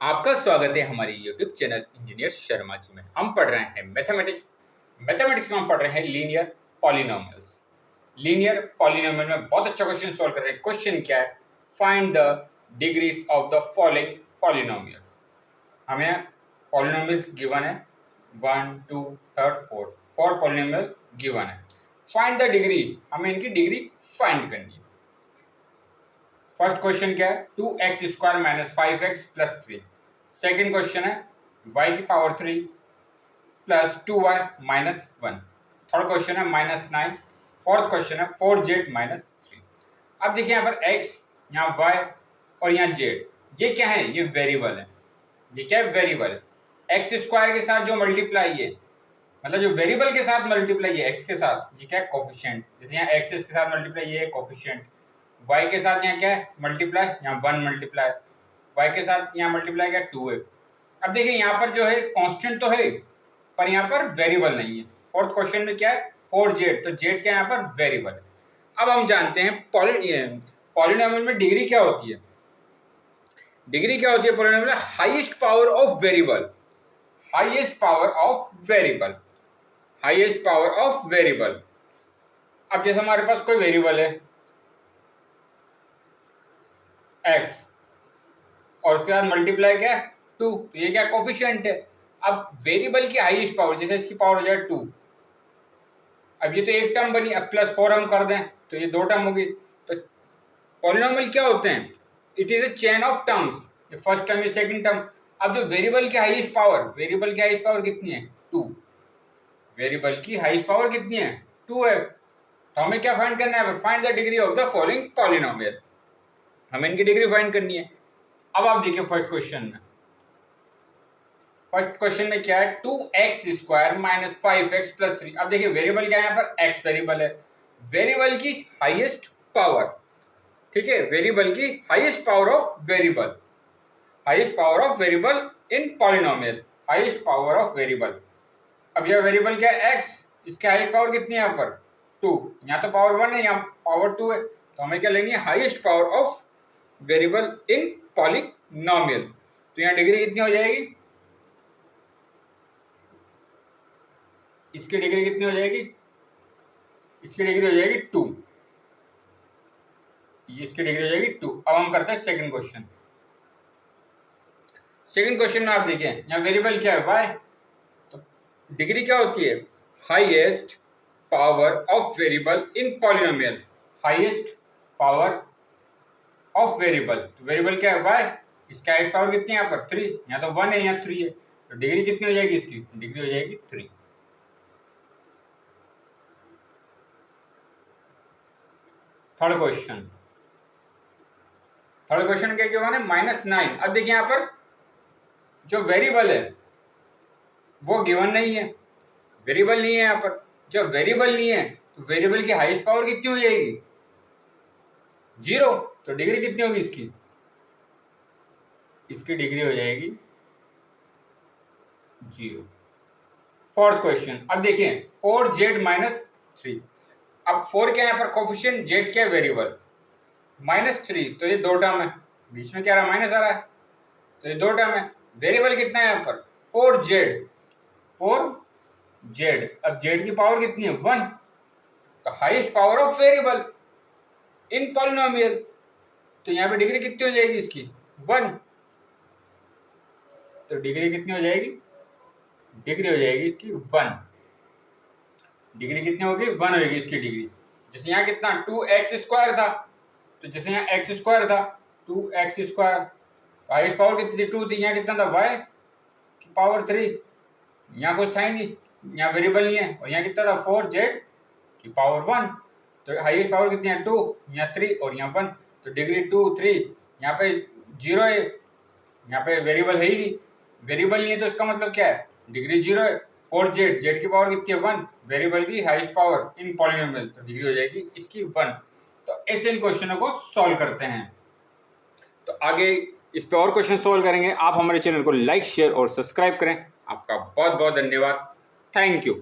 आपका स्वागत है हमारे YouTube channel engineer Sharma ji में। हम पढ़ रहे हैं मैथमेटिक्स में हम पढ़ रहे हैं लीनियर पॉलिनोमियल्स। लीनियर पॉलिनोमियल में बहुत अच्छा क्वेश्चन सॉल्व कर रहे हैं। क्वेश्चन क्या है? Find the degrees of the following polynomials. हमें पॉलिनोमियल्स गिवन है 1 2 3 4 4 पॉलिनोमियल गिवन है। फाइंड द डिग्री, हमें इनकी डिग्री फाइंड करनी है। फर्स्ट क्वेश्चन क्या है? 2x² minus 5x plus 3। Second question है y की power 3 plus 2y minus 1। Third question है -9। फोर्थ क्वेश्चन है 4z माइनस 3। अब देखिए यहाँ पर x, यहाँ y और यहाँ z, ये क्या है? ये वेरिएबल है। ये क्या है? वेरिएबल है। x² के साथ जो मल्टीप्लाई है, मतलब जो वेरिएबल के साथ मल्टीप्लाई है x के साथ, ये क्या है? कोफिशिएंट। जैसे यहाँ x के साथ मल्टीप्लाई, ये है कोफिशिएंट। y के साथ यहाँ क्या है? मल्टीप्लाई, यहाँ 1 मल्टीप्लाई। y के साथ यहाँ मल्टीप्लाई क्या? 2 है। अब देखिए यहाँ पर जो है कांस्टेंट तो है, पर यहाँ पर वेरिएबल नहीं है। फोर्थ क्वेश्चन में क्या है? 4z, तो z क्या यहाँ पर? वेरिएबल है। अब हम जानते हैं पॉलिनोमियल में डिग्री क्या होती है। डिग्री क्या होती है पॉलिनोमियल में? Highest power of variable. Highest power of variable. Highest power of variable. अब जैसे हमारे पास कोई वेरिएबल है x और उसके बाद मल्टीप्लाई क्या है? 2, तो ये क्या? कोफिशिएंट है। अब वेरिएबल की हाईएस्ट पावर, जैसे इसकी पावर हो जाए 2, अब ये तो एक टर्म बनी, अब प्लस 4 हम कर दें तो ये 2 टर्म होगी। तो पॉलिनोमियल क्या होते हैं? It is a chain of terms. ये फर्स्ट टर्म, ये सेकंड टर्म। अब जो वेरिएबल की हाईएस्ट पावर, वेरिएबल की हाईएस्ट पावर कितनी है? 2। वेरिएबल की हाईएस्ट पावर कितनी है? 2 है। तो हमें क्या फाइंड करना है? Find the degree of the following polynomial. हमें इनकी डिग्री फाइंड करनी है। अब आप देखिए फर्स्ट क्वेश्चन में। फर्स्ट क्वेश्चन में क्या है? 2x² minus 5x plus 3। अब देखिए वेरिएबल क्या है यहाँ पर? x वेरिएबल है। वेरिएबल की हाईएस्ट पावर, ठीक है, वेरिएबल की highest power of variable. Highest power of variable in polynomial. Highest power of variable. अब यह वेरिएबल क्या है? x, इसकी हाईएस्ट पावर कितनी है यहाँ पर? 2। यहाँ तो पावर 1 है, यहाँ पावर 2 है, तो हमें क्या लेनी है? Highest power of variable in polynomial. तो यहाँ डिग्री कितनी हो जाएगी? इसकी डिग्री कितनी हो जाएगी? इसकी डिग्री हो जाएगी 2। इसकी डिग्री हो जाएगी 2। अब हम करते हैं सेकंड क्वेश्चन। सेकंड क्वेश्चन में आप देखिए यहाँ वेरिएबल क्या है? y। तो डिग्री क्या होती है? Highest power of variable in polynomial. Highest power of variable. तो वेरिएबल क्या है? y। इसका हाईएस्ट पावर कितनी है यहाँ पर? 3। यहाँ तो 1 है, यहाँ 3 है, तो डिग्री कितनी हो जाएगी? इसकी डिग्री हो जाएगी 3। Third question. थर्ड क्वेश्चन क्या गिवन है? -9। अब देखिए यहाँ पर जो वेरिएबल है वो गिवन नहीं है, वेरिएबल नहीं है यहाँ पर। जब वेरिएबल नहीं है तो वेरिएबल की हाईएस्ट पावर कितनी हो जाएगी? 0। तो डिग्री कितनी होगी इसकी? इसकी डिग्री हो जाएगी 0। Fourth question. अब देखिए 4z माइनस 3। अब 4 क्या है यहाँ पर? कोफिशिएंट। z क्या है? वेरिएबल। -3, तो ये 2 टर्म है, बीच में क्या रहा? माइनस आ रहा है, तो ये 2 टर्म है। वेरिएबल कितना है यहाँ पर? 4z। 4z। अब z की पावर कितनी है? 1। तो highest power of variable in polynomial. तो यहाँ पे डिग्री कितनी हो जाएगी इसकी? 1। तो डिग्री कितनी हो जाएगी? डिग्री हो जाएगी इसकी 1। डिग्री कितनी होगी? 1 होगी इसकी डिग्री। जैसे यहाँ कितना? 2x² था, तो जैसे यहाँ x² था, 2x², तो हाईएस्ट पावर कितनी थी? 2 थी। यहाँ कितना था? y की पावर 3। यहाँ कुछ था ही नहीं, यहाँ वेरिएबल नहीं है, और यहाँ कितना था? 4z की पावर 1। तो हाईएस्ट पावर कितनी है? 2, यहाँ 3 और यहाँ 1। तो डिग्री 2 3, यहाँ पे 0 है, यहाँ पे वेरिएबल है ही नहीं। वेरिएबल नहीं है तो इसका मतलब क्या है? डिग्री 0 है। 4z, z की पावर कितनी है? 1। वेरिएबल की हाईएस्ट पावर इन पॉलिनोमियल, तो डिग्री हो जाएगी इसकी 1। तो ऐसे इन क्वेश्चनों को सॉल्व करते हैं। तो आगे इस पे और क्वेश्चन सॉल्व करेंगे। आप हमारे चैनल को लाइक, शेयर और सब्सक्राइब करें। आपका बहुत बहुत धन्यवाद। Thank you.